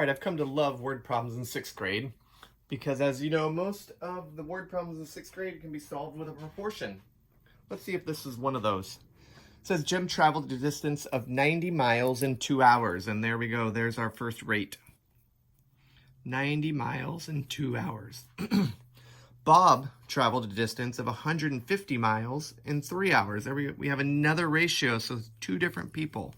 Alright, I've come to love word problems in 6th grade because, as you know, most of the word problems in 6th grade can be solved with a proportion. Let's see if this is one of those. It says Jim traveled a distance of 90 miles in 2 hours, and there we go, there's our first rate. 90 miles in 2 hours. Bob traveled a distance of 150 miles in 3 hours. There we have another ratio, so it's two different people.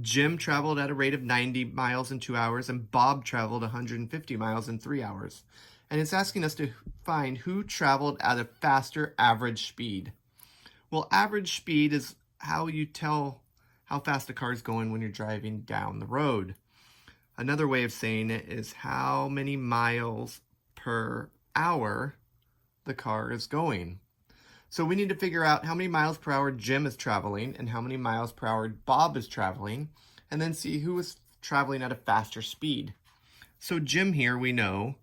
Jim traveled at a rate of 90 miles in 2 hours, and Bob traveled 150 miles in 3 hours. And it's asking us to find who traveled at a faster average speed. Well, average speed is how you tell how fast a car is going when you're driving down the road. Another way of saying it is how many miles per hour the car is going. So we need to figure out how many miles per hour Jim is traveling and how many miles per hour Bob is traveling, and then see who is traveling at a faster speed. So Jim here, we know,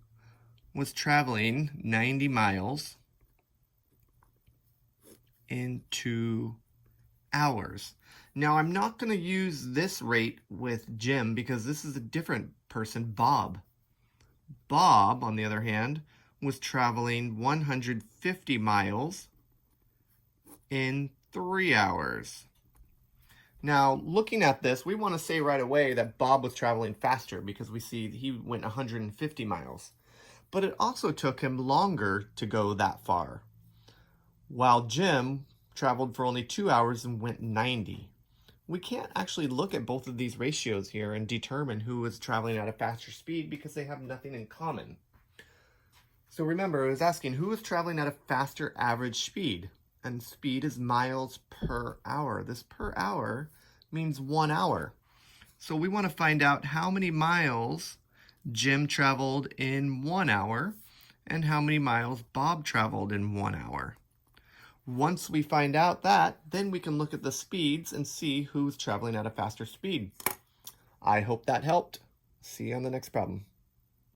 was traveling 90 miles in 2 hours. Now I'm not going to use this rate with Jim because this is a different person, Bob. Bob, on the other hand, was traveling 150 miles in 3 hours. Now, looking at this, we want to say right away that Bob was traveling faster because we see he went 150 miles. But it also took him longer to go that far, while Jim traveled for only 2 hours and went 90. We can't actually look at both of these ratios here and determine who is traveling at a faster speed because they have nothing in common. So remember, it was asking who is traveling at a faster average speed. And speed is miles per hour. This per hour means 1 hour. So we want to find out how many miles Jim traveled in 1 hour and how many miles Bob traveled in 1 hour. Once we find out that, then we can look at the speeds and see who's traveling at a faster speed. I hope that helped. See you on the next problem.